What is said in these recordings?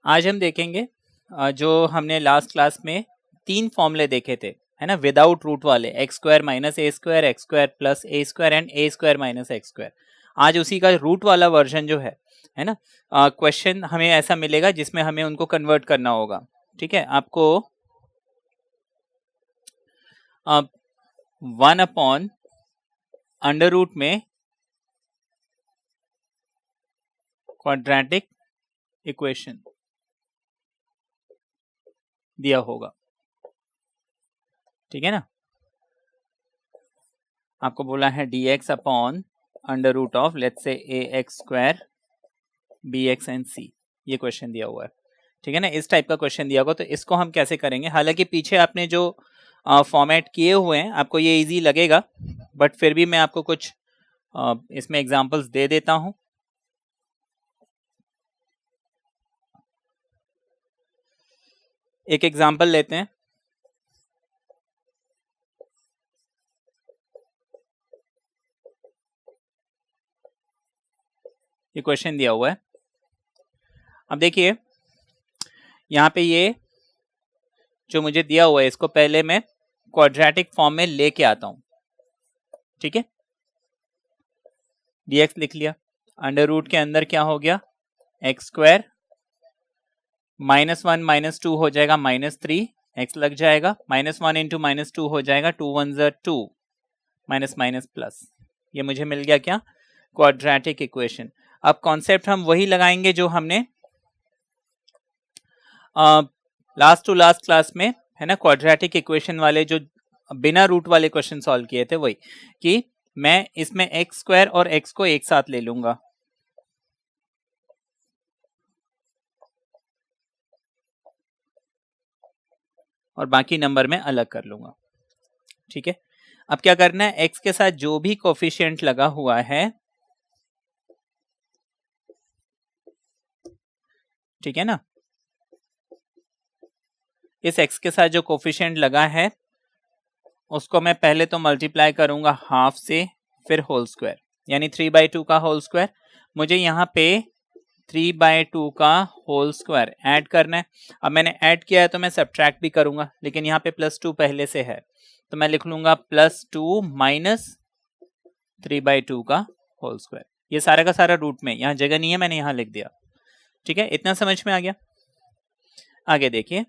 आज हम देखेंगे जो हमने लास्ट क्लास में 3 फॉर्मूले देखे थे, है ना, विदाउट रूट वाले, x square minus A square, x square plus A square and A square minus x square. आज उसी का रूट वाला वर्जन जो है ना, क्वेश्चन हमें ऐसा मिलेगा जिसमें हमें उनको कन्वर्ट करना होगा। ठीक है, आपको 1 अपॉन अंडर रूट में क्वाड्रेटिक इक्वेशन दिया होगा। ठीक है ना, आपको बोला है dx upon under root of let's say a x square b x and c, ये क्वेश्चन दिया हुआ है। ठीक है ना, इस टाइप का क्वेश्चन दिया होगा, तो इसको हम कैसे करेंगे। हालांकि पीछे आपने जो फॉर्मेट किए हुए हैं आपको ये इजी लगेगा, बट फिर भी मैं आपको कुछ इसमें एग्जांपल्स दे देता हूं। एक एग्जांपल लेते हैं। ये क्वेश्चन दिया हुआ है, अब देखिए यहाँ पे ये जो मुझे दिया हुआ है इसको पहले मैं क्वाड्रेटिक फॉर्म में लेके आता हूं। ठीक है, dx लिख लिया, अंडर रूट के अंदर क्या हो गया, एक्स स्क्वायर, -1 -2 हो जाएगा -3, x लग जाएगा, -1 इंटू -2 हो जाएगा 2 1 2, माइनस माइनस प्लस, ये मुझे मिल गया क्या, क्वाड्रेटिक इक्वेशन। अब कॉन्सेप्ट हम वही लगाएंगे जो हमने लास्ट टू लास्ट क्लास में, है ना, क्वाड्रेटिक इक्वेशन वाले जो बिना रूट वाले क्वेश्चन सॉल्व किए थे, वही कि मैं इसमें एक्स स्क्वायर और एक्स को एक साथ ले लूंगा, और बाकी नंबर में अलग कर लूंगा। ठीक है, अब क्या करना है, एक्स के साथ जो भी कोफिशिएंट लगा हुआ है, ठीक है ना, इस x के साथ जो कोफिशिएंट लगा है उसको मैं पहले तो मल्टीप्लाई करूंगा हाफ से, फिर होल स्क्वायर, यानी 3/2 का होल स्क्वायर। मुझे यहाँ पे 3/2 का होल स्क्वायर ऐड करना है। अब मैंने ऐड किया है तो मैं सब्ट्रैक्ट भी करूंगा, लेकिन यहाँ पे +2 पहले से है तो मैं लिख लूंगा +2 माइनस 3/2 का होल स्क्वायर। ये सारा का सारा रूट में, यहाँ जगह नहीं है, मैंने यहाँ लिख दिया। ठीक है, इतना समझ में आ गया। आगे देखिए,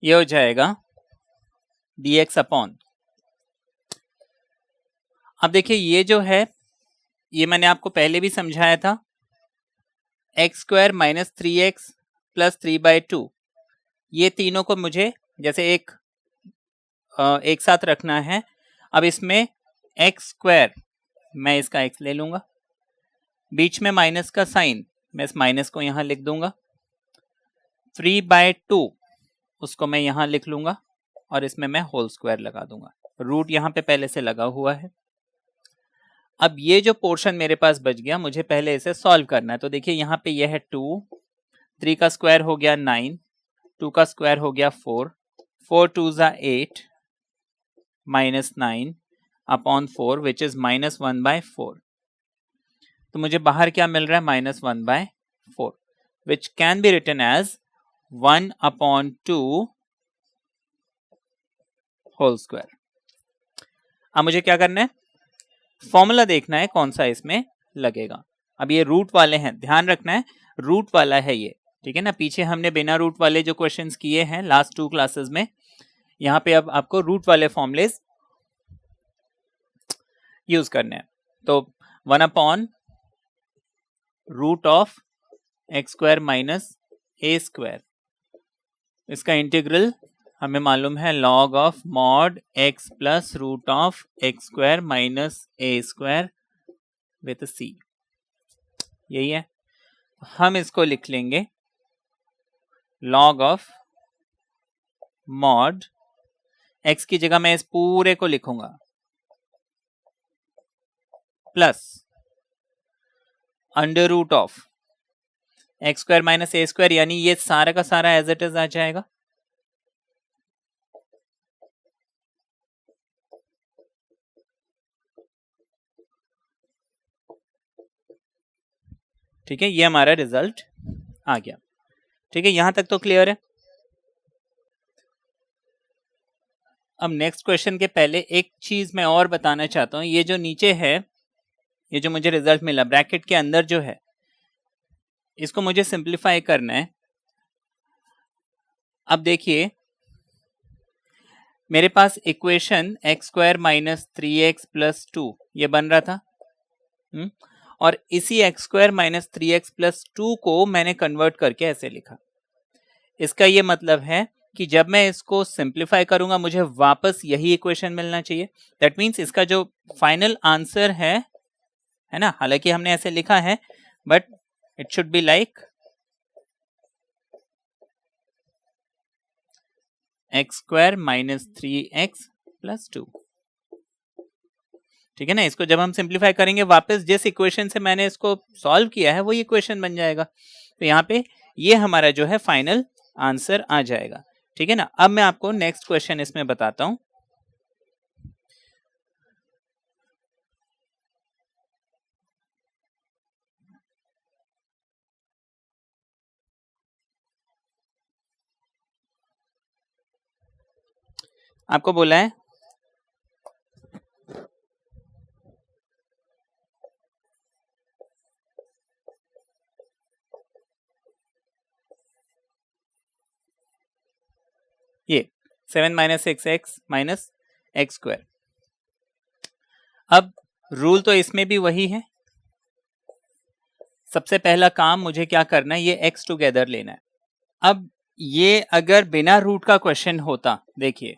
ये हो जाएगा dx अपॉन, अब देखिए ये जो है ये मैंने आपको पहले भी समझाया था, x square minus 3x plus 3/2, ये तीनों को मुझे जैसे एक साथ रखना है। अब इसमें एक्स स्क्वायर, मैं इसका x ले लूंगा, बीच में माइनस का साइन, मैं इस माइनस को यहां लिख दूंगा, 3/2 उसको मैं यहां लिख लूंगा, और इसमें मैं होल स्क्वायर लगा दूंगा, रूट यहां पे पहले से लगा हुआ है। अब ये जो पोर्शन मेरे पास बच गया, मुझे पहले इसे सॉल्व करना है। तो देखिए यहाँ पे यह है 2, 3 का स्क्वायर हो गया 9, 2 का स्क्वायर हो गया 4, 4 2 8 माइनस 9 अपॉन 4 विच इज -1/4। तो मुझे बाहर क्या मिल रहा है, -1/4, which can be written as 1/2 whole square. अब मुझे क्या करना है, फॉर्मूला देखना है कौन सा इसमें लगेगा। अब ये रूट वाले हैं, ध्यान रखना है रूट वाला है ये, ठीक है ना। पीछे हमने बिना रूट वाले जो क्वेश्चंस किए हैं लास्ट 2 क्लासेस में, यहाँ पे अब आपको रूट वाले फॉर्मूलेस यूज करने हैं। तो 1 upon root of X square minus A square, इसका इंटीग्रल हमें मालूम है log of mod X plus root of X square minus A square with C, यही है। हम इसको लिख लेंगे लॉग ऑफ मॉड, एक्स की जगह मैं इस पूरे को लिखूंगा, plus under root of X square minus A square, यानी ये सारा का सारा एज इट इज आ जाएगा, ठीक है, ये हमारा रिजल्ट आ गया। ठीक है, यहां तक तो क्लियर है। अब नेक्स्ट क्वेश्चन के पहले एक चीज मैं और बताना चाहता हूं, ये जो नीचे है, ये जो मुझे रिजल्ट मिला ब्रैकेट के अंदर जो है, इसको मुझे सिंप्लीफाई करना है। अब देखिए, मेरे पास equation x square minus 3x plus 2 ये बन रहा था। और इसी x square minus 3x plus 2 को मैंने कन्वर्ट करके ऐसे लिखा। इसका ये मतलब है कि जब मैं इसको सिंप्लीफाई करूंगा मुझे वापस यही इक्वेशन मिलना चाहिए। दैट मीन्स इसका जो फाइनल आंसर है ना, हालांकि हमने ऐसे लिखा है but it should be like x square minus 3x plus 2। ठीक है ना, इसको जब हम सिंप्लीफाई करेंगे वापस जिस इक्वेशन से मैंने इसको सॉल्व किया है वही इक्वेशन बन जाएगा। तो यहाँ पे ये हमारा जो है फाइनल आंसर आ जाएगा। ठीक है ना, अब मैं आपको नेक्स्ट क्वेश्चन इसमें बताता हूं। आपको बोला है ये 7 minus 6x minus x square. अब रूल तो इसमें भी वही है। सबसे पहला काम मुझे क्या करना है, ये x टुगेदर लेना है। अब ये अगर बिना रूट का क्वेश्चन होता, देखिए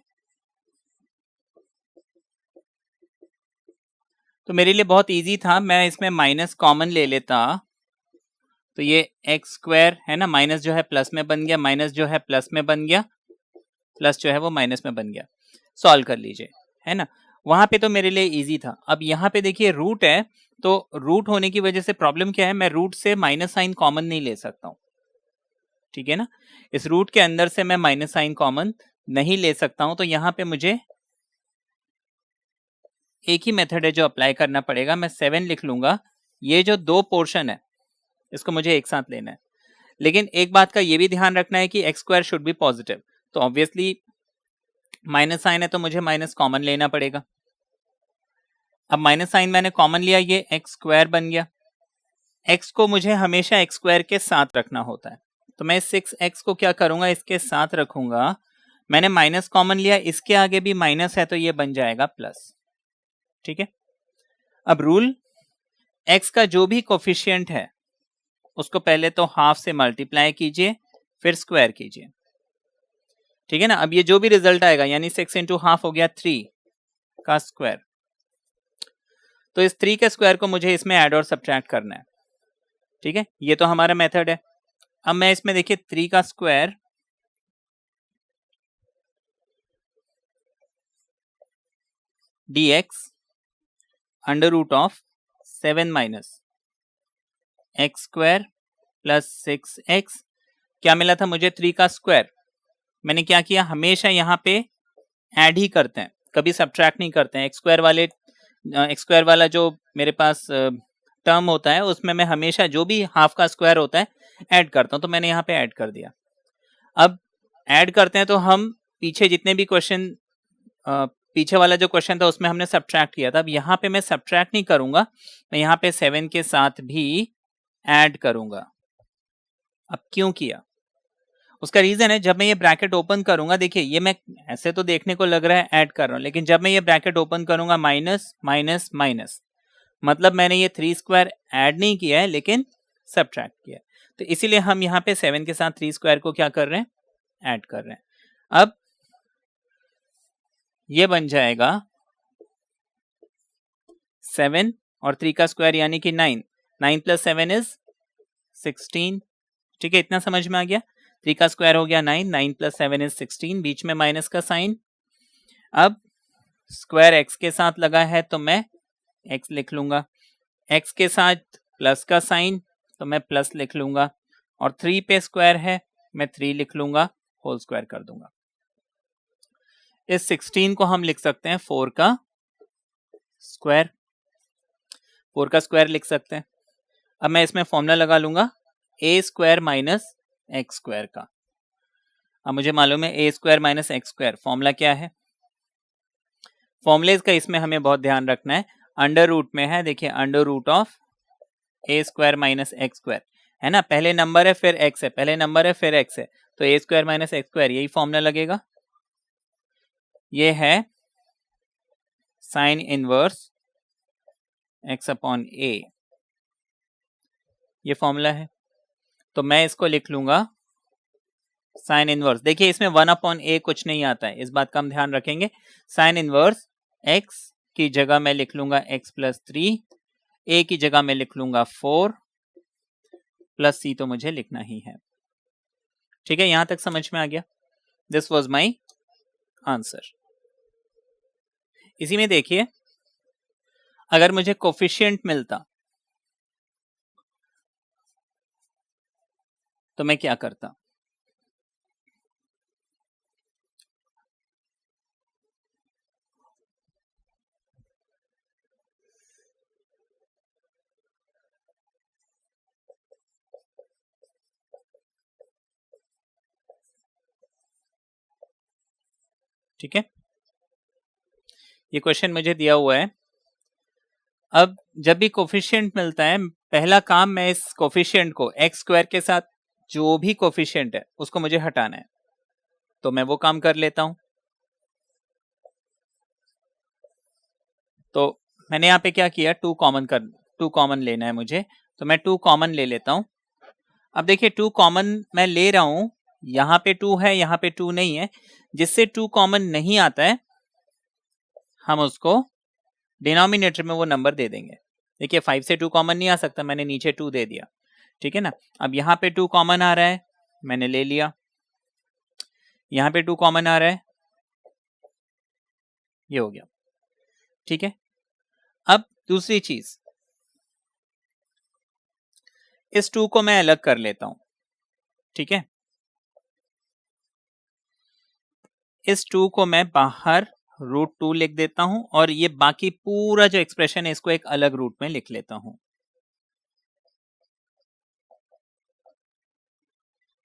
तो मेरे लिए बहुत इजी था, मैं इसमें माइनस कॉमन ले लेता तो ये एक्स स्क्वायर है ना, माइनस जो है प्लस में बन गया, माइनस जो है प्लस में बन गया, प्लस जो है वो माइनस में बन गया। सॉल्व कर लीजिए, है ना, वहां पे तो मेरे लिए इजी था। अब यहाँ पे देखिए रूट है, तो रूट होने की वजह से प्रॉब्लम क्या है, मैं रूट से माइनस साइन कॉमन नहीं ले सकता हूं। ठीक है ना, इस रूट के अंदर से मैं माइनस साइन कॉमन नहीं ले सकता हूं, तो यहाँ पे मुझे एक ही मेथड है जो अप्लाई करना पड़ेगा। मैं 7 लिख लूंगा। ये जो दो पोर्शन है इसको मुझे एक साथ लेना है, लेकिन एक बात का ये भी ध्यान रखना है कि x square should be positive. तो ऑब्वियसली माइनस साइन है तो मुझे माइनस कॉमन लेना पड़ेगा। अब माइनस साइन मैंने कॉमन लिया, ये एक्स स्क्वायर बन गया। एक्स को मुझे हमेशा एक्स स्क्वायर के साथ रखना होता है, तो मैं 6x को क्या करूंगा, इसके साथ रखूंगा। मैंने माइनस कॉमन लिया, इसके आगे भी माइनस है तो ये बन जाएगा प्लस। ठीक है, अब रूल, x का जो भी कोफिशिएंट है उसको पहले तो हाफ से मल्टीप्लाई कीजिए फिर स्क्वायर कीजिए। ठीक है ना, अब ये जो भी रिजल्ट आएगा यानी 6 इंटू हाफ हो गया 3 का स्क्वायर, तो इस 3 के स्क्वायर को मुझे इसमें ऐड और सब्ट्रैक्ट करना है। ठीक है, ये तो हमारा मेथड है। अब मैं इसमें देखिए 3 का square dx under root of 7 minus x square plus 6x, क्या मिला था मुझे, 3 का स्क्वायर। मैंने क्या किया, हमेशा यहाँ पे ऐड ही करते हैं, कभी सब्ट्रैक्ट नहीं करते हैं। एक्स स्क्वायर वाला जो मेरे पास टर्म होता है उसमें मैं हमेशा जो भी हाफ का स्क्वायर होता है ऐड करता हूं, तो मैंने यहाँ पे ऐड कर दिया। अब ऐड करते हैं तो हम पीछे जितने भी क्वेश्चन, पीछे वाला जो क्वेश्चन था उसमें हमने सब्ट्रैक्ट किया था। अब यहाँ पे मैं सब्ट्रैक्ट नहीं करूंगा, मैं यहाँ पे 7 के साथ भी ऐड करूंगा। अब क्यों किया, उसका रीजन है, जब मैं ये ब्रैकेट ओपन करूंगा, देखिए ये मैं ऐसे तो देखने को लग रहा है ऐड कर रहा हूं, लेकिन जब मैं ये ब्रैकेट ओपन करूंगा माइनस माइनस माइनस, मतलब मैंने ये 3 स्क्वायर ऐड नहीं किया है लेकिन सब्ट्रैक्ट किया है। तो इसीलिए हम यहाँ पे 7 के साथ 3 स्क्वायर को क्या कर रहे हैं, ऐड कर रहे हैं। अब ये बन जाएगा 7 और 3 का स्क्वायर यानी कि 9, 9 प्लस 7 इज 16। ठीक है, इतना समझ में आ गया। 3 का स्क्वायर हो गया 9, 9 प्लस 7 इज 16, बीच में माइनस का साइन। अब स्क्वायर एक्स के साथ लगा है तो मैं एक्स लिख लूंगा, एक्स के साथ प्लस का साइन तो मैं प्लस लिख लूंगा, और 3 पे स्क्वायर है मैं 3 लिख लूंगा, होल स्क्वायर कर दूंगा। इस 16 को हम लिख सकते हैं 4 का स्क्वायर, 4 का स्क्वायर लिख सकते हैं। अब मैं इसमें फॉर्मूला लगा लूंगा a square minus x square का। अब मुझे मालूम है a square minus x square formula क्या है। फॉर्मुलेज का इसमें हमें बहुत ध्यान रखना है। अंडर रूट में है, देखिए under root of A square minus x square है ना, पहले नंबर है फिर एक्स है, पहले नंबर है फिर एक्स है, तो ए स्क्वायर माइनस एक्स स्क्वायर यही फॉर्मूला लगेगा। ये है साइन इनवर्स एक्स अपॉन ए, ये फॉर्मूला है। तो मैं इसको लिख लूंगा साइन इनवर्स, देखिए इसमें 1 अपॉन ए कुछ नहीं आता है, इस बात का हम ध्यान रखेंगे। साइन इनवर्स एक्स की जगह मैं लिख लूंगा एक्स प्लस 3, ए की जगह मैं लिख लूंगा 4 प्लस सी तो मुझे लिखना ही है। ठीक है, यहां तक समझ में आ गया। This was my answer. इसी में देखिए अगर मुझे कोफिशिएंट मिलता तो मैं क्या करता। ठीक है, ये क्वेश्चन मुझे दिया हुआ है। अब जब भी कोफिशिएंट मिलता है, पहला काम मैं इस कोफिशिएंट को एक्स स्क्वायर के साथ जो भी कोफिशिएंट है उसको मुझे हटाना है, तो मैं वो काम कर लेता हूं। तो मैंने यहाँ पे क्या किया, टू कॉमन लेना है मुझे, तो मैं 2 कॉमन ले लेता हूं। अब देखिए 2 कॉमन मैं ले रहा हूं, यहाँ पे 2 है, यहाँ पे 2 नहीं है, जिससे 2 कॉमन नहीं आता है हम उसको डिनोमिनेटर में वो नंबर दे देंगे। देखिए 5 से 2 कॉमन नहीं आ सकता, मैंने नीचे 2 दे दिया। ठीक है ना, अब यहाँ पे 2 कॉमन आ रहा है, मैंने ले लिया। यहाँ पे 2 कॉमन आ रहा है, ये हो गया। ठीक है, अब दूसरी चीज, इस 2 को मैं अलग कर लेता हूं। ठीक है, इस 2 को मैं बाहर √2 लिख देता हूं और ये बाकी पूरा जो एक्सप्रेशन है इसको एक अलग रूट में लिख लेता हूं।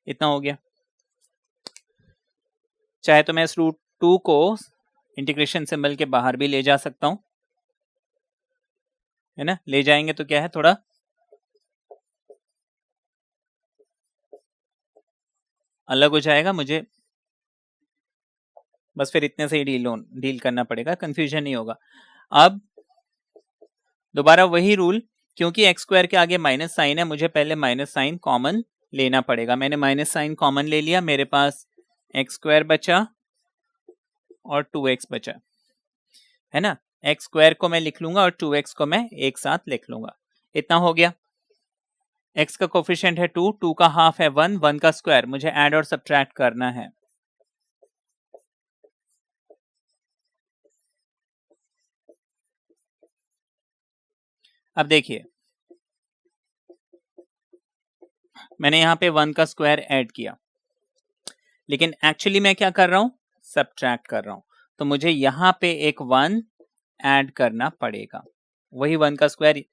इतना हो गया। चाहे तो मैं इस √2 को इंटीग्रेशन सिंबल के बाहर भी ले जा सकता हूं, है ना। ले जाएंगे तो क्या है, थोड़ा अलग हो जाएगा, मुझे बस फिर इतने से ही डील करना पड़ेगा, कंफ्यूजन नहीं होगा। अब दोबारा वही रूल, क्योंकि एक्स स्क्वायर के आगे माइनस साइन है, मुझे पहले माइनस साइन कॉमन लेना पड़ेगा। मैंने माइनस साइन कॉमन ले लिया, मेरे पास एक्स स्क्वायर बचा और 2x बचा, है ना। एक्स स्क्वायर को मैं लिख लूंगा और 2x को मैं एक साथ लिख लूंगा। इतना हो गया। x का कोफिशिएंट है 2, 2 का हाफ है 1, 1 का स्क्वायर, मुझे ऐड और सब्ट्रैक्ट करना है। अब देखिए मैंने यहाँ पे 1 का स्क्वायर ऐड किया, लेकिन एक्चुअली मैं क्या कर रहा हूं, सब्ट्रैक्ट कर रहा हूं, तो मुझे यहाँ पे एक 1 ऐड करना पड़ेगा। वही 1 का स्क्वायर,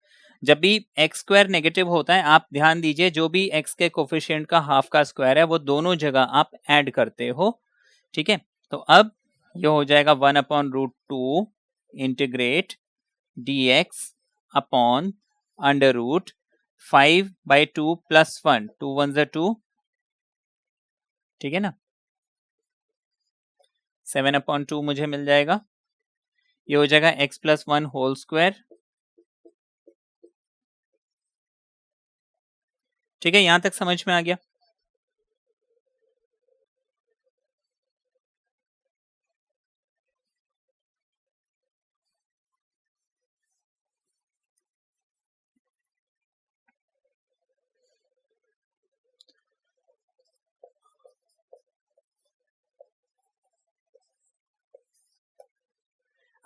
जब भी एक्स स्क्वायर नेगेटिव होता है, आप ध्यान दीजिए जो भी x के कोफिशिएंट का हाफ का स्क्वायर है वो दोनों जगह आप ऐड करते हो। ठीक है, तो अब ये हो जाएगा 1/√2 इंटीग्रेट dx अपॉन √5/2 प्लस 1, 2 1 2, ठीक है ना, 7/2 मुझे मिल जाएगा। ये हो जाएगा x प्लस 1 होल स्क्वायर। ठीक है, यहां तक समझ में आ गया।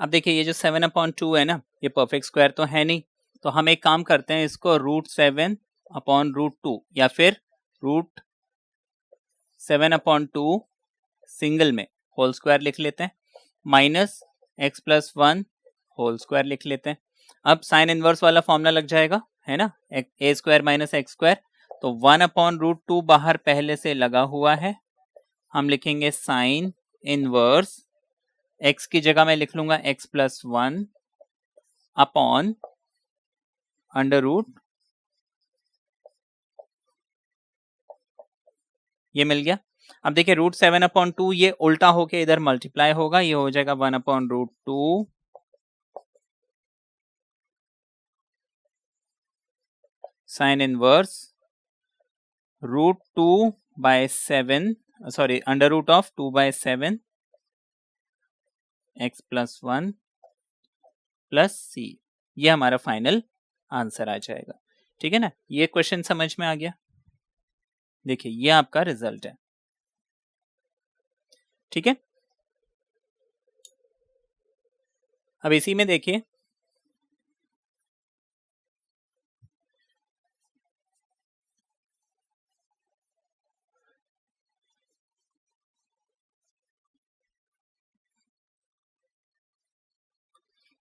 अब देखिए ये जो 7/2 है ना, ये परफेक्ट स्क्वायर तो है नहीं, तो हम एक काम करते हैं, इसको √7/√2 या फिर √7/2 सिंगल में होल स्क्वायर लिख लेते हैं, minus x plus 1 whole square लिख लेते हैं। अब साइन इनवर्स वाला फॉर्मूला लग जाएगा, है ना, ए स्क्वायर माइनस एक्स स्क्वायर, तो 1/√2 बाहर पहले से लगा हुआ है, हम लिखेंगे साइन इनवर्स, x की जगह मैं लिख लूंगा x+1 अपॉन अंडर रूट, ये मिल गया। अब देखिए √7/2 ये उल्टा होके इधर मल्टीप्लाई होगा, ये हो जाएगा 1/√2 sine inverse √2/7 sorry √2/7 x+1 plus c, ये हमारा फाइनल आंसर आ जाएगा। ठीक है ना, ये क्वेश्चन समझ में आ गया। देखिए ये आपका रिजल्ट है। ठीक है, अब इसी में देखिए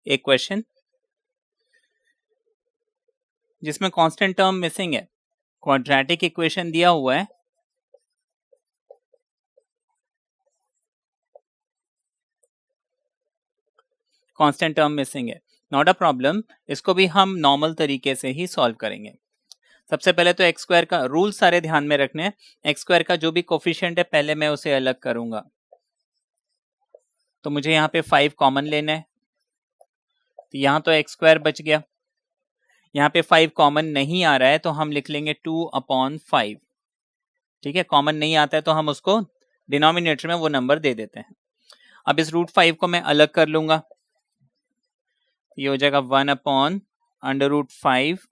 एक क्वेश्चन जिसमें कांस्टेंट टर्म मिसिंग है, क्वाड्रेटिक इक्वेशन दिया हुआ है, कांस्टेंट टर्म मिसिंग है, नॉट अ प्रॉब्लम, इसको भी हम नॉर्मल तरीके से ही सॉल्व करेंगे। सबसे पहले तो एक्स स्क्वायर का रूल सारे ध्यान में रखने हैं, एक्स स्क्वायर का जो भी कोफिशिएंट है पहले मैं उसे अलग करूंगा, तो मुझे यहाँ पे 5 कॉमन लेना है, तो यहाँ तो एक्स स्क्वायर बच गया, यहाँ पे 5 कॉमन नहीं आ रहा है तो हम लिख लेंगे 2/5। ठीक है, कॉमन नहीं आता है तो हम उसको डिनोमिनेटर में वो नंबर दे देते हैं। अब इस √5 को मैं अलग कर लूंगा, ये हो जाएगा 1/√5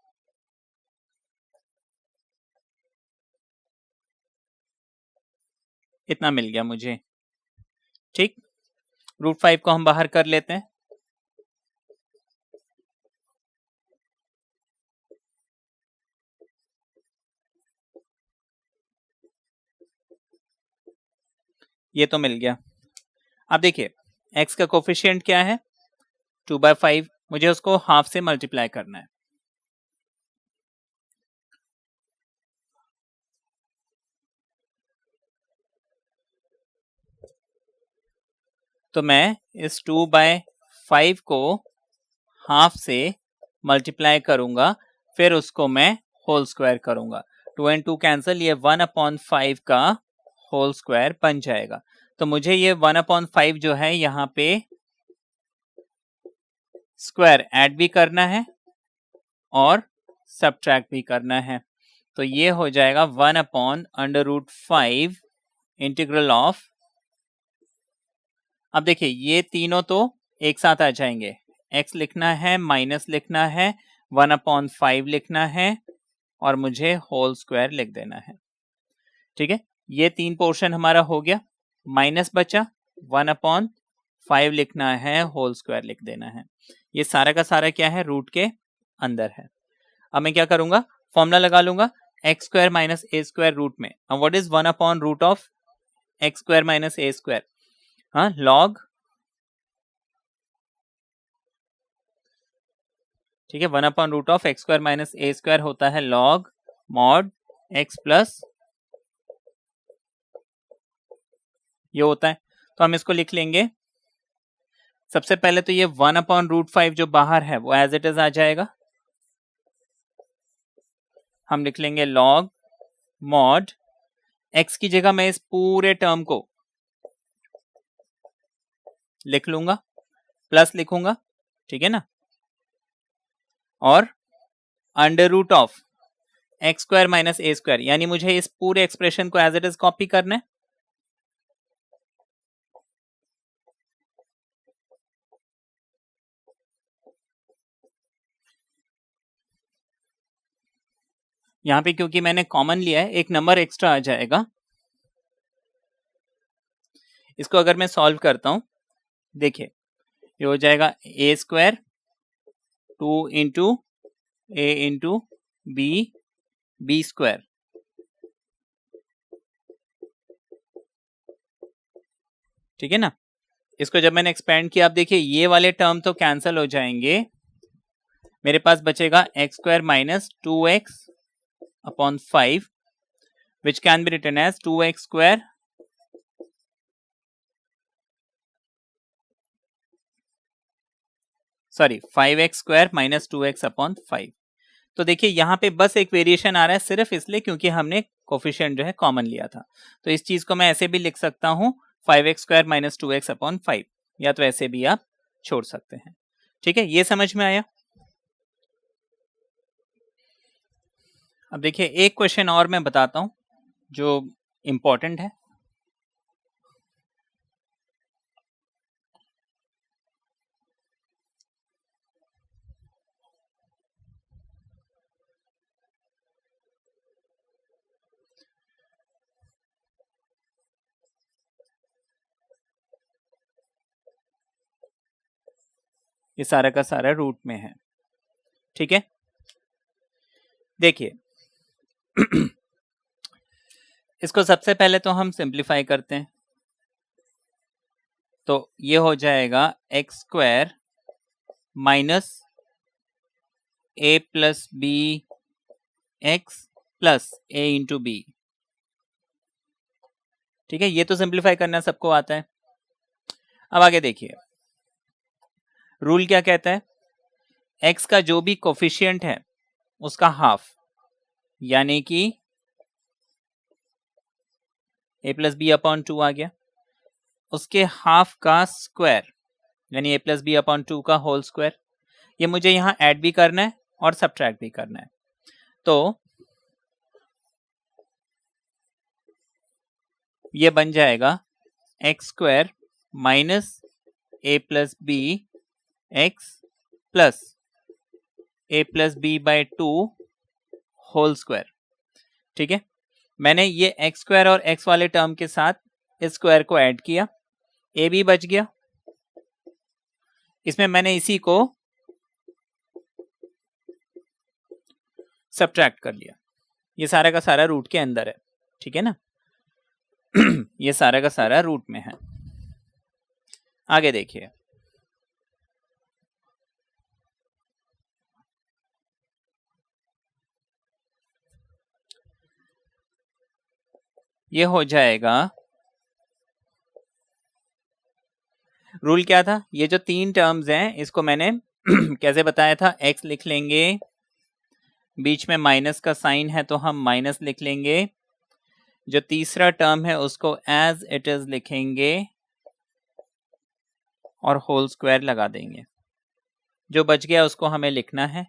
इतना मिल गया मुझे। ठीक, √5 को हम बाहर कर लेते हैं, ये तो मिल गया। अब देखिए x का कोफिशिएंट क्या है 2/5, मुझे उसको हाफ से मल्टीप्लाई करना है, तो मैं इस 2/5 को हाफ से मल्टीप्लाई करूंगा, फिर उसको मैं होल स्क्वायर करूंगा, 2 and 2 कैंसिल, ये 1/5 का होल स्क्वायर बन जाएगा। तो मुझे ये 1/5 जो है यहाँ पे स्क्वायर ऐड भी करना है और सब्ट्रैक्ट भी करना है, तो ये हो जाएगा 1/√5 इंटीग्रल ऑफ, अब देखिए ये तीनों तो एक साथ आ जाएंगे, x लिखना है, माइनस लिखना है, 1/5 लिखना है और मुझे होल स्क्वायर लिख देना है। ठीक है, ये 3 पोर्शन हमारा हो गया, माइनस बचा, 1/5 लिखना है, होल स्क्वायर लिख देना है, ये सारा का सारा क्या है रूट के अंदर है। अब मैं क्या करूंगा, फॉर्मूला लगा लूंगा एक्स स्क्वायर माइनस ए स्क्वायर रूट में, अब व्हाट इज 1/√ऑफ एक्स स्क्वायर माइनस ए स्क्वायर, हाँ लॉग, ठीक है, 1/√ऑफ एक्स स्क्वायर माइनस ए स्क्वायर होता है लॉग मॉड एक्स प्लस, ये होता है, तो हम इसको लिख लेंगे, सबसे पहले तो ये 1/√5 जो बाहर है वो एज इट इज आ जाएगा, हम लिख लेंगे लॉग मॉड x की जगह मैं इस पूरे टर्म को लिख लूंगा, प्लस लिखूंगा, ठीक है ना, और under root of X square minus A square, यानी मुझे इस पूरे एक्सप्रेशन को एज इट इज कॉपी करना है, यहां पे क्योंकि मैंने कॉमन लिया है एक नंबर एक्स्ट्रा आ जाएगा, इसको अगर मैं सॉल्व करता हूं, देखिए ये हो जाएगा a square 2 into A into B square, ठीक है ना, इसको जब मैंने एक्सपेंड किया, आप देखिए ये वाले टर्म तो कैंसिल हो जाएंगे, मेरे पास बचेगा X square minus 2x upon 5 which can be written as 2x square sorry 5x square minus 2x upon 5। तो देखिए यहाँ पे बस एक वेरिएशन आ रहा है सिर्फ इसलिए क्योंकि हमने कोफिशिएंट जो है कॉमन लिया था। तो इस चीज को मैं ऐसे भी लिख सकता हूँ 5x square minus 2x upon 5, या तो ऐसे भी आप छोड़ सकते हैं। ठीक है, ये समझ में आया। अब देखिए एक क्वेश्चन और मैं बताता हूं जो इंपॉर्टेंट है। ये सारा का सारा रूट में है। ठीक है, देखिए इसको सबसे पहले तो हम सिंप्लीफाई करते हैं, तो ये हो जाएगा X square minus A plus B X plus A into B. ठीक है, ये तो सिंप्लीफाई करना सबको आता है। अब आगे देखिए, रूल क्या कहता है, एक्स का जो भी कोफिशिएंट है उसका हाफ, यानी कि ए प्लस बी अपॉन 2 आ गया, उसके हाफ का स्क्वायर यानी ए प्लस बी अपॉन 2 का होल स्क्वायर। ये मुझे यहां ऐड भी करना है और सब्ट्रैक्ट भी करना है। तो ये बन जाएगा X square minus A plus B X plus A plus B by 2 whole square. ठीक है, मैंने ये एक्स स्क्वायर और एक्स वाले टर्म के साथ इस स्क्वायर को ऐड किया, ए भी बच गया, इसमें मैंने इसी को सब्ट्रैक्ट कर लिया। ये सारा का सारा रूट के अंदर है। ठीक है ना ये सारा का सारा रूट में है। आगे देखिए, ये हो जाएगा, रूल क्या था, ये जो तीन टर्म्स हैं इसको मैंने कैसे बताया था, x लिख लेंगे, बीच में माइनस का साइन है तो हम माइनस लिख लेंगे, जो तीसरा टर्म है उसको एज इट इज लिखेंगे और होल स्क्वायर लगा देंगे। जो बच गया उसको हमें लिखना है।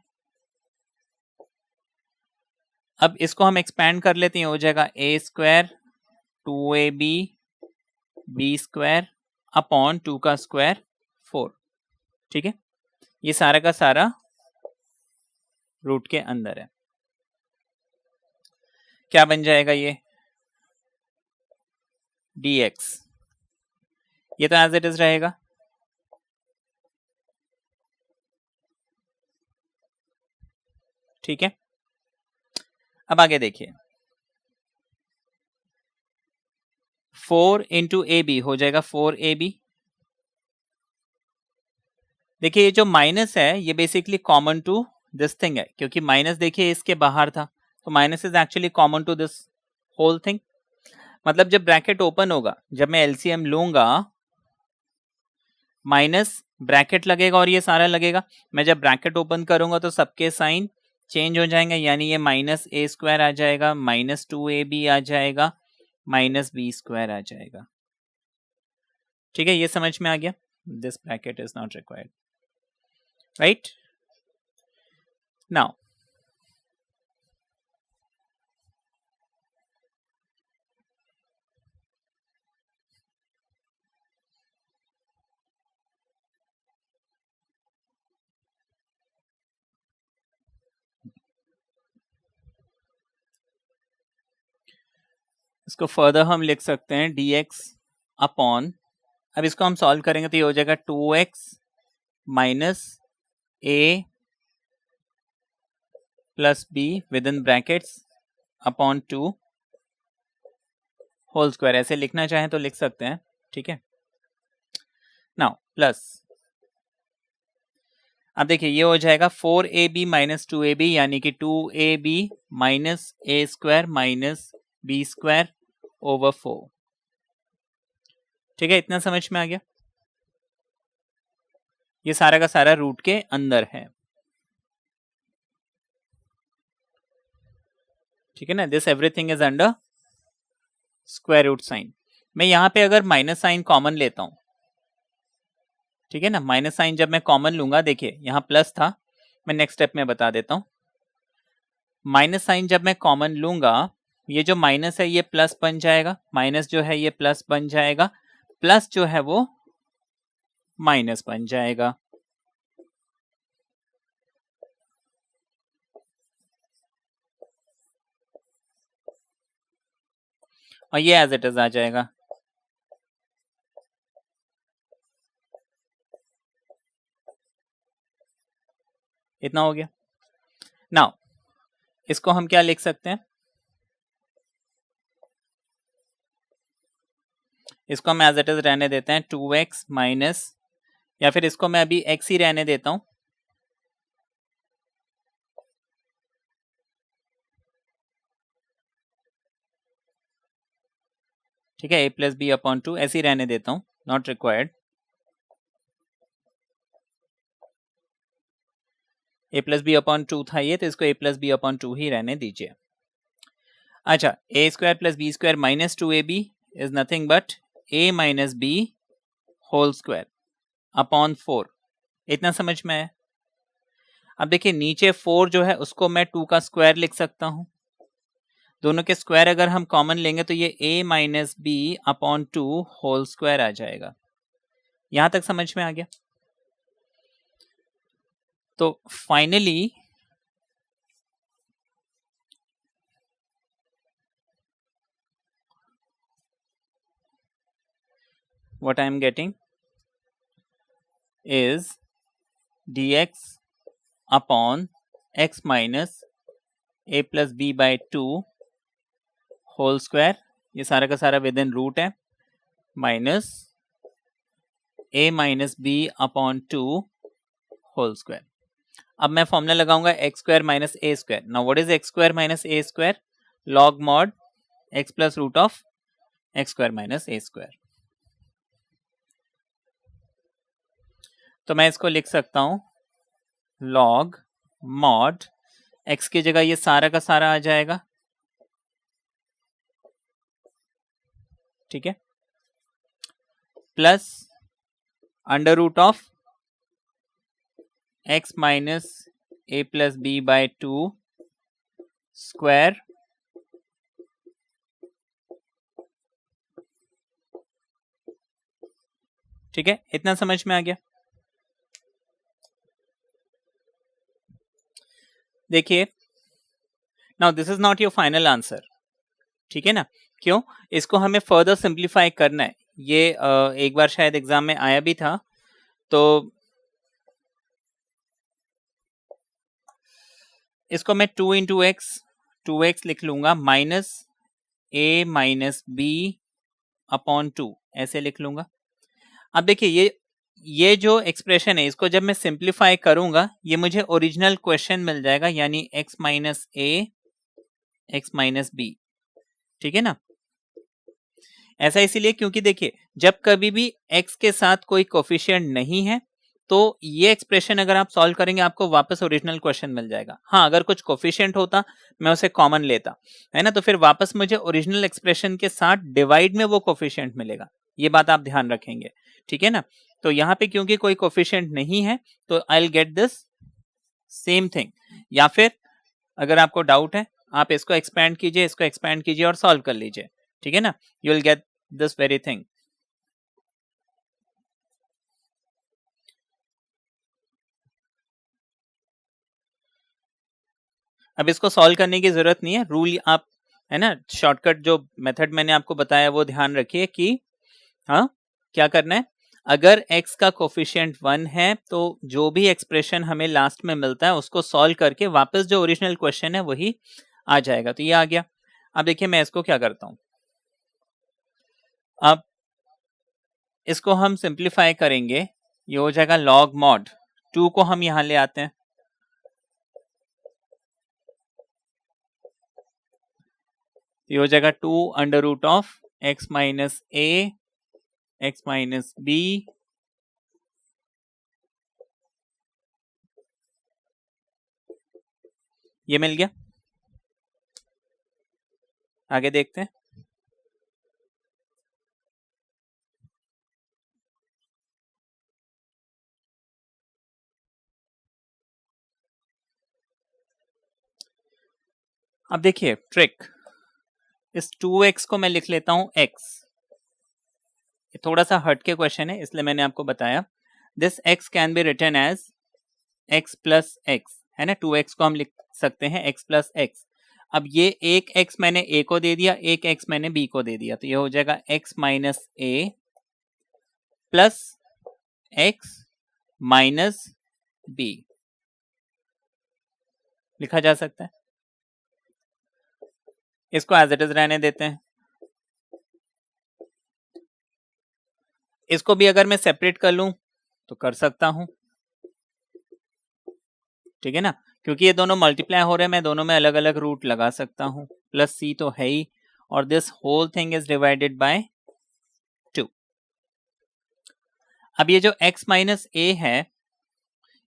अब इसको हम एक्सपैंड कर लेते हैं, हो जाएगा a square 2ab b square upon 2 का स्क्वायर 4। ठीक है, ये सारा का सारा रूट के अंदर है। क्या बन जाएगा ये dx, ये तो एज इट इज रहेगा। ठीक है, अब आगे देखिए, 4 इंटू ए बी हो जाएगा 4ab। देखिए ये जो माइनस है ये basically common to this thing है, क्योंकि माइनस देखिए इसके बाहर था, तो minus is actually common to this whole thing. मतलब जब ब्रैकेट ओपन होगा, जब मैं एलसीएम लूंगा, माइनस ब्रैकेट लगेगा और ये सारा लगेगा। मैं जब ब्रैकेट ओपन करूंगा तो सबके साइन चेंज हो जाएंगे, यानी ये माइनस ए स्क्वायर आ जाएगा, माइनस 2ab आ जाएगा, माइनस बी स्क्वायर आ जाएगा। ठीक है, ये समझ में आ गया, this bracket is not required, right. Now इसको फर्दर हम लिख सकते हैं dx अपॉन, अब इसको हम सॉल्व करेंगे तो ये हो जाएगा 2x minus a plus B within brackets upon 2 whole square. ऐसे लिखना चाहें तो लिख सकते हैं। ठीक है, नाउ प्लस, अब देखिए ये हो जाएगा 4ab माइनस 2ab यानी कि 2ab minus a square minus b square over 4। ठीक है, इतना समझ में आ गया। ये सारा का सारा रूट के अंदर है। ठीक है ना, this everything is under square root sign. मैं यहां पे अगर माइनस साइन कॉमन लेता हूं, ठीक है ना, माइनस साइन जब मैं कॉमन लूंगा, देखिए यहां प्लस था, मैं नेक्स्ट स्टेप में बता देता हूं। माइनस साइन जब मैं कॉमन लूंगा, ये जो माइनस है ये प्लस बन जाएगा, माइनस जो है ये प्लस बन जाएगा, प्लस जो है वो माइनस बन जाएगा। और ये एज इट इज आ जाएगा। इतना हो गया। नाउ इसको हम क्या लिख सकते हैं, इसको हम एज इट इज रहने देते हैं 2x माइनस, या फिर इसको मैं अभी x ही रहने देता हूं। ठीक है, a प्लस बी अपॉन 2 ऐसे ही रहने देता हूं, not required. a plus B upon 2 था ये, तो इसको a प्लस बी अपॉन 2 ही रहने दीजिए। अच्छा, a square plus B square minus 2ab is nothing but a minus B whole square upon 4। इतना समझ में है। अब देखिए नीचे 4 जो है उसको मैं 2 का स्क्वायर लिख सकता हूं, दोनों के स्क्वायर अगर हम कॉमन लेंगे तो ये a minus B upon 2 whole square आ जाएगा। यहां तक समझ में आ गया। तो finally what I am getting is dx upon x minus a plus b by 2 whole square, ये सारा का सारा विद इन रूट है, minus a minus B upon 2 whole square. अब मैं फॉर्मूला लगाऊंगा X square minus A square. Now what is X square minus A square? Log mod X plus root of X square minus A square. तो मैं इसको लिख सकता हूं log mod x की जगह ये सारा का सारा आ जाएगा, ठीक है, plus under root of X minus A plus B by 2 square ठीक है, इतना समझ में आ गया। देखिए now this is not your final answer, ठीक है ना, क्यों? इसको हमें फर्दर सिंप्लीफाई करना है। ये एक बार शायद एग्जाम में आया भी था, तो इसको मैं 2 इंटू एक्स 2x लिख लूंगा minus a minus B upon 2 ऐसे लिख लूंगा। अब देखिए ये जो एक्सप्रेशन है इसको जब मैं सिंप्लीफाई करूंगा ये मुझे ओरिजिनल क्वेश्चन मिल जाएगा, यानी x माइनस ए एक्स माइनस बी, ठीक है ना। ऐसा इसीलिए क्योंकि देखिए जब कभी भी x के साथ कोई कोफिशिएंट नहीं है तो ये एक्सप्रेशन अगर आप सॉल्व करेंगे आपको वापस ओरिजिनल क्वेश्चन मिल जाएगा। हाँ, अगर कुछ कोफिशिएंट होता मैं उसे कॉमन लेता, है ना, तो फिर वापस मुझे ओरिजिनल एक्सप्रेशन के साथ डिवाइड में वो कोफिशिएंट मिलेगा। ये बात आप ध्यान रखेंगे, ठीक है ना। तो यहाँ पे क्योंकि कोई कोफिशिएंट नहीं है तो I will get this same thing. या फिर अगर आपको डाउट है आप इसको एक्सपैंड कीजिए, इसको एक्सपैंड कीजिए और सॉल्व कर लीजिए, ठीक है ना, you will get this very thing. अब इसको सॉल्व करने की जरूरत नहीं है, रूल आप, है ना, शॉर्टकट जो मेथड मैंने आपको बताया वो ध्यान रखिए कि हाँ क्या करना है। अगर x का कोफिशिएंट 1 है तो जो भी एक्सप्रेशन हमें लास्ट में मिलता है उसको सॉल्व करके वापस जो ओरिजिनल क्वेश्चन है वही आ जाएगा। तो ये आ गया। अब देखिए मैं इसको क्या करता हूं, अब इसको हम सिंप्लीफाई करेंगे, ये हो जाएगा लॉग मॉड 2 को हम यहां ले आते हैं, ये हो जाएगा 2 under root of x minus a x minus b ये मिल गया। आगे देखते हैं। अब देखिए ट्रिक, इस 2x को मैं लिख लेता हूं x, ये थोड़ा सा हट के क्वेश्चन है इसलिए मैंने आपको बताया। This x can be written as x plus x, है ना, 2x को हम लिख सकते हैं x प्लस x। अब ये एक x मैंने a को दे दिया, एक x मैंने b को दे दिया, तो ये हो जाएगा x minus a plus x minus b, लिखा जा सकता है। इसको एज इट इज रहने देते हैं। इसको भी अगर मैं सेपरेट कर लूं तो कर सकता हूं, ठीक है ना, क्योंकि ये दोनों मल्टीप्लाई हो रहे हैं, मैं दोनों में अलग अलग रूट लगा सकता हूं। प्लस c तो है ही, और this whole thing is divided by 2। अब ये जो x माइनस a है,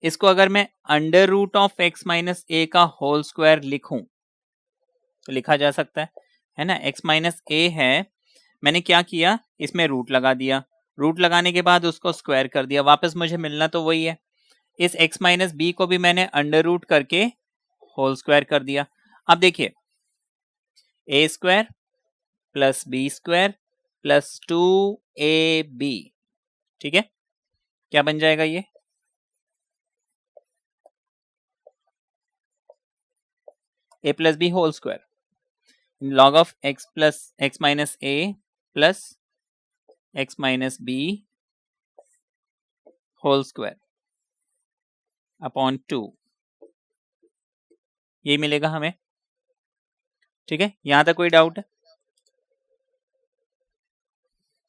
इसको अगर मैं under root of x minus a का होल स्क्वायर लिखूं तो लिखा जा सकता है ना। x माइनस a है, मैंने क्या किया, इसमें रूट लगा दिया, रूट लगाने के बाद उसको स्क्वायर कर दिया, वापस मुझे मिलना तो वही है। इस x माइनस बी को भी मैंने अंडर रूट करके होल स्क्वायर कर दिया। अब देखिए a square plus B square plus 2ab, ठीक है, क्या बन जाएगा ये, a plus B whole square log of x plus x minus a plus x minus B whole square upon 2, ये मिलेगा हमें, ठीक है। यहां तक कोई डाउट है?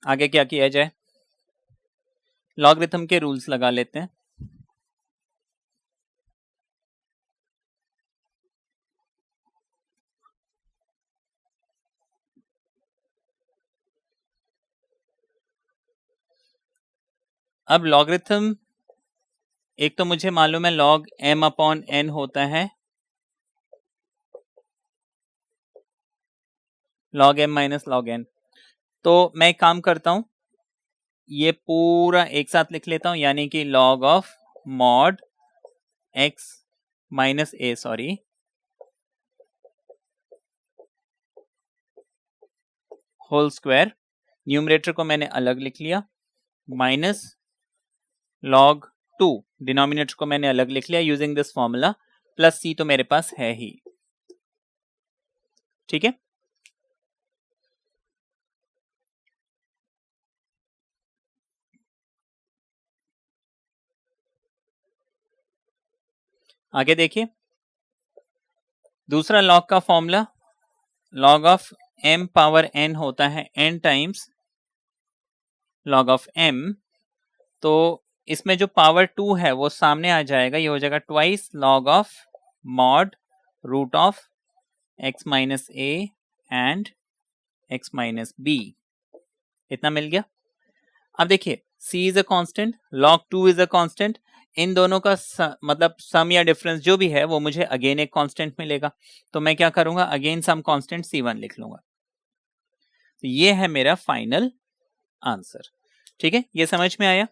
आगे क्या किया जाए, लॉगरिथम के रूल्स लगा लेते हैं। अब लॉगरिथम एक तो मुझे मालूम है log m अपॉन n होता है log m minus log n, तो मैं एक काम करता हूं, ये पूरा एक साथ लिख लेता हूं, यानी कि log of mod x minus a, sorry, whole square, numerator को मैंने अलग लिख लिया, माइनस log 2, डिनोमिनेटर को मैंने अलग लिख लिया using this formula, plus c तो मेरे पास है ही, ठीक है। आगे देखिए, दूसरा log का formula, log of m power n होता है n times log of m, तो इसमें जो पावर 2 है वो सामने आ जाएगा, ये हो जाएगा twice log of mod root of x minus a and x minus b, इतना मिल गया। अब देखिए c is a constant, log 2 is a constant, इन दोनों का मतलब सम या डिफरेंस जो भी है वो मुझे अगेन एक कांस्टेंट मिलेगा, तो मैं क्या करूंगा, अगेन सम कांस्टेंट c1 लिख लूंगा, तो ये है मेरा फाइनल आंसर, ठीक है। ये समझ में आया?